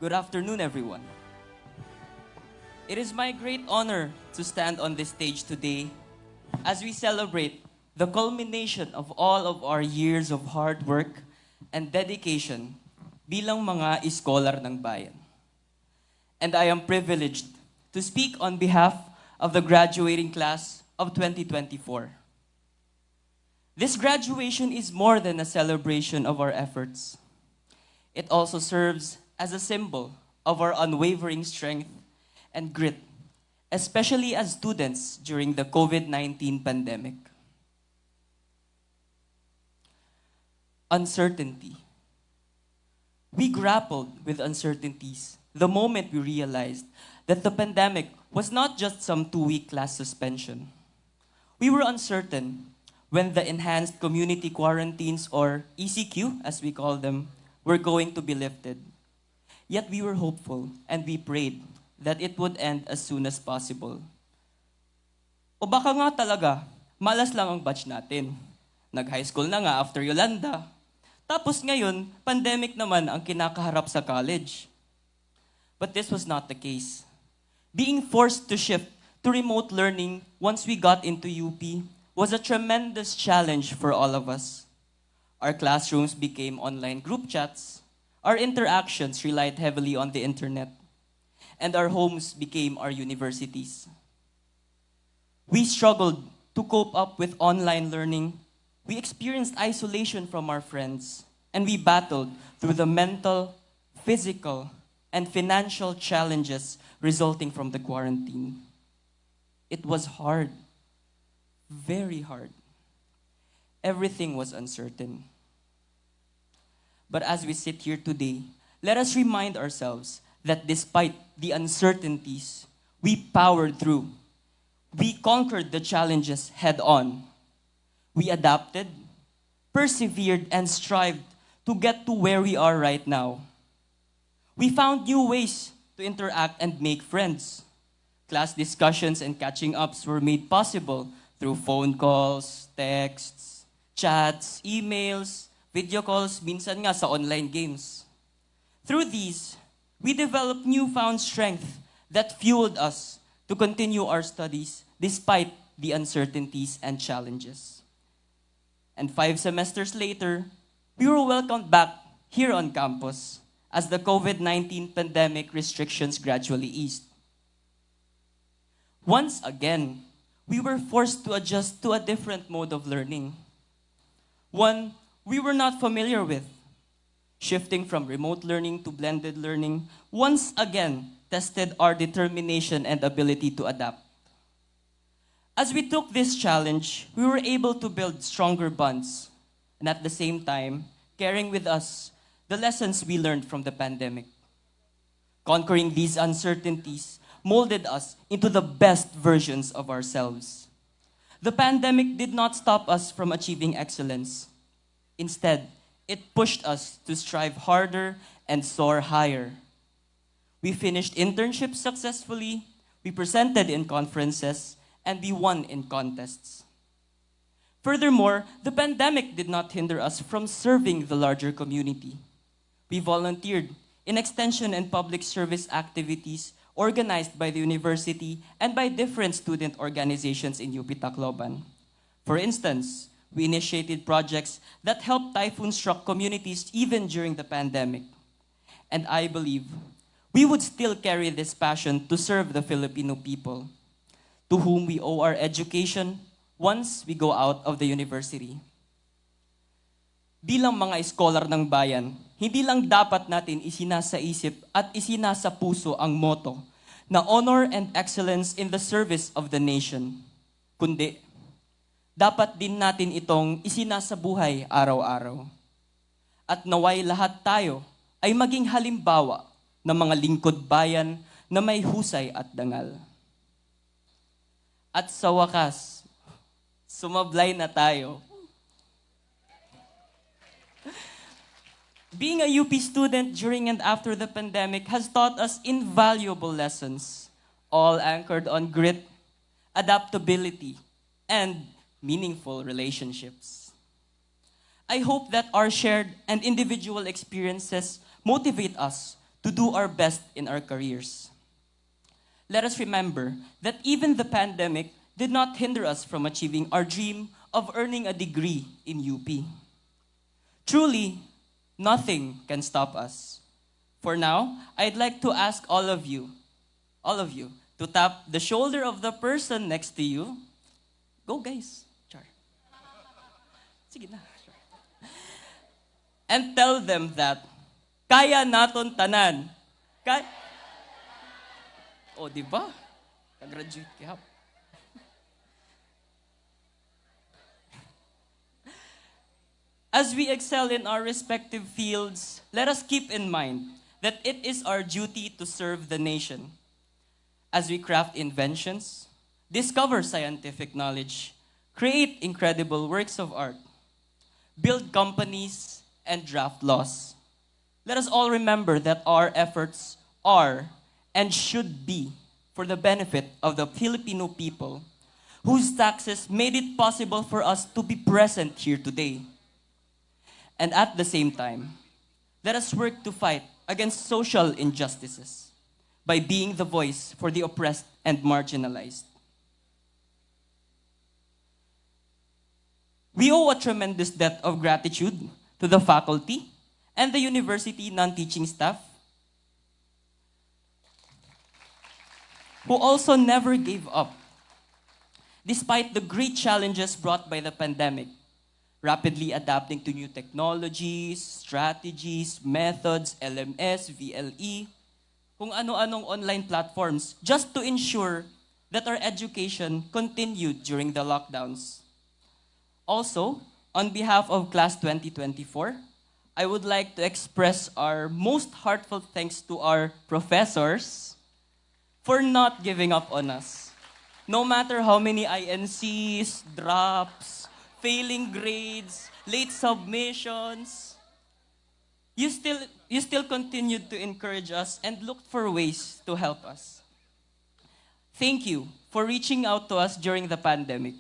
Good afternoon, everyone. It is my great honor to stand on this stage today as we celebrate the culmination of all of our years of hard work and dedication bilang mga iskolar ng bayan. And I am privileged to speak on behalf of the graduating class of 2024. This graduation is more than a celebration of our efforts. It also serves as a symbol of our unwavering strength and grit, especially as students during the COVID-19 pandemic. Uncertainty. We grappled with uncertainties the moment we realized that the pandemic was not just some 2-week class suspension. We were uncertain when the enhanced community quarantines, or ECQ as we call them, were going to be lifted. Yet we were hopeful and we prayed that it would end as soon as possible. O baka nga talaga, malas lang ang batch natin. Nag-high school na nga after Yolanda. Tapos ngayon, pandemic naman ang kinakaharap sa college. But this was not the case. Being forced to shift to remote learning once we got into UP was a tremendous challenge for all of us. Our classrooms became online group chats. Our interactions relied heavily on the internet. And our homes became our universities. We struggled to cope up with online learning. We experienced isolation from our friends. And we battled through the mental, physical, and financial challenges resulting from the quarantine. It was hard. Very hard. Everything was uncertain. But as we sit here today, let us remind ourselves that despite the uncertainties, we powered through. We conquered the challenges head on. We adapted, persevered, and strived to get to where we are right now. We found new ways to interact and make friends. Class discussions and catching ups were made possible through phone calls, texts, chats, emails, video calls, minsan nga sa online games. Through these, we developed newfound strength that fueled us to continue our studies despite the uncertainties and challenges. And 5 semesters later, we were welcomed back here on campus as the COVID-19 pandemic restrictions gradually eased. Once again, we were forced to adjust to a different mode of learning. One we were not familiar with. Shifting from remote learning to blended learning once again tested our determination and ability to adapt. As we took this challenge, we were able to build stronger bonds, and at the same time, carrying with us the lessons we learned from the pandemic. Conquering these uncertainties molded us into the best versions of ourselves. The pandemic did not stop us from achieving excellence. Instead, it pushed us to strive harder and soar higher. We finished internships successfully, we presented in conferences, and we won in contests. Furthermore, the pandemic did not hinder us from serving the larger community. We volunteered in extension and public service activities organized by the university and by different student organizations in UP Tacloban. For instance, we initiated projects that helped typhoon-struck communities even during the pandemic. And I believe we would still carry this passion to serve the Filipino people, to whom we owe our education once we go out of the university. Bilang mga iskolar ng bayan, hindi lang dapat natin isinasaisip at isinasapuso ang motto na honor and excellence in the service of the nation, kundi dapat din natin itong isinasabuhay araw-araw. At naway lahat tayo ay maging halimbawa ng mga lingkod bayan na may husay at dangal. At sa wakas, sumablay na tayo. Being a UP student during and after the pandemic has taught us invaluable lessons, all anchored on grit, adaptability, and meaningful relationships. I hope that our shared and individual experiences motivate us to do our best in our careers. Let us remember that even the pandemic did not hinder us from achieving our dream of earning a degree in UP. Truly, nothing can stop us. For now, I'd like to ask all of you, to tap the shoulder of the person next to you. Go guys. Char. Sige na. Char. And tell them that, kaya naton tanan. O, di ba? Ka-graduate kaya. As we excel in our respective fields, let us keep in mind that it is our duty to serve the nation. As we craft inventions, discover scientific knowledge, create incredible works of art, build companies, and draft laws. Let us all remember that our efforts are and should be for the benefit of the Filipino people, whose taxes made it possible for us to be present here today. And at the same time, let us work to fight against social injustices by being the voice for the oppressed and marginalized. We owe a tremendous debt of gratitude to the faculty and the university non-teaching staff, who also never gave up, despite the great challenges brought by the pandemic, rapidly adapting to new technologies, strategies, methods, LMS, VLE, kung ano-anong online platforms, just to ensure that our education continued during the lockdowns. Also, on behalf of Class 2024, I would like to express our most heartfelt thanks to our professors for not giving up on us. No matter how many INCs, drops, failing grades, late submissions, you still continued to encourage us and looked for ways to help us. Thank you for reaching out to us during the pandemic.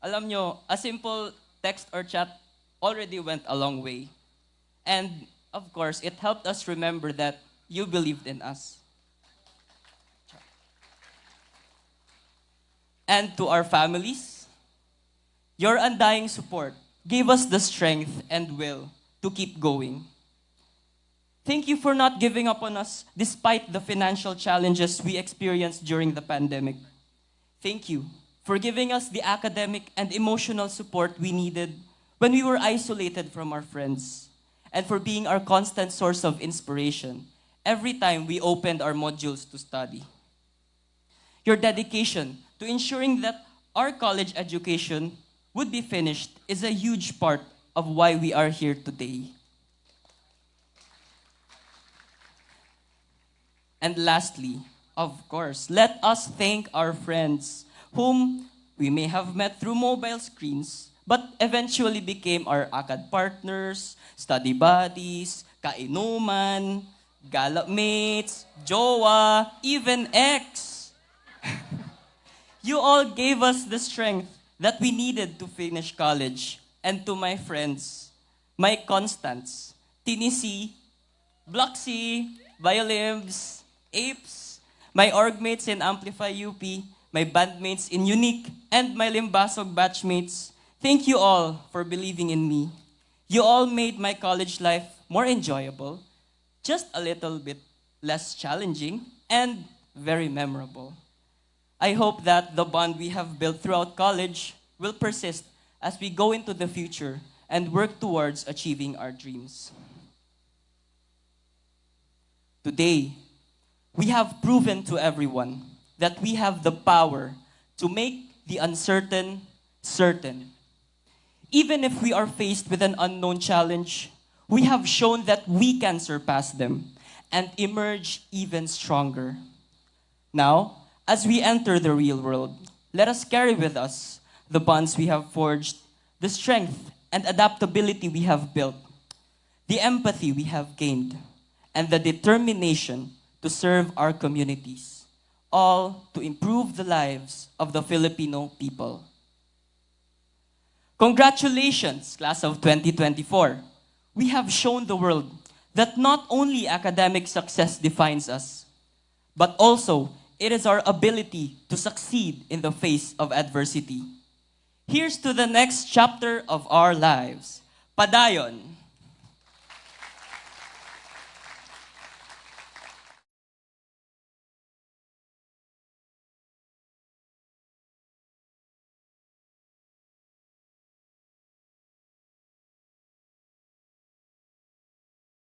Alam nyo, a simple text or chat already went a long way. And of course, it helped us remember that you believed in us. And to our families, your undying support gave us the strength and will to keep going. Thank you for not giving up on us despite the financial challenges we experienced during the pandemic. Thank you for giving us the academic and emotional support we needed when we were isolated from our friends, and for being our constant source of inspiration every time we opened our modules to study. Your dedication to ensuring that our college education would be finished is a huge part of why we are here today. And lastly, of course, let us thank our friends whom we may have met through mobile screens but eventually became our ACAD partners, study buddies, kainuman, gala mates, jowa, even ex. You all gave us the strength that we needed to finish college. And to my friends, my constants, Tinisi, Bloxy, Violimbs, Apes, my org mates in Amplify UP, my bandmates in Unique, and my Limbasog batchmates, thank you all for believing in me. You all made my college life more enjoyable, just a little bit less challenging, and very memorable. I hope that the bond we have built throughout college will persist as we go into the future and work towards achieving our dreams. Today, we have proven to everyone that we have the power to make the uncertain certain. Even if we are faced with an unknown challenge, we have shown that we can surpass them and emerge even stronger. Now, as we enter the real world, let us carry with us the bonds we have forged, the strength and adaptability we have built, the empathy we have gained, and the determination to serve our communities, all to improve the lives of the Filipino people. Congratulations, class of 2024. We have shown the world that not only academic success defines us, but also it is our ability to succeed in the face of adversity. Here's to the next chapter of our lives. Padayon!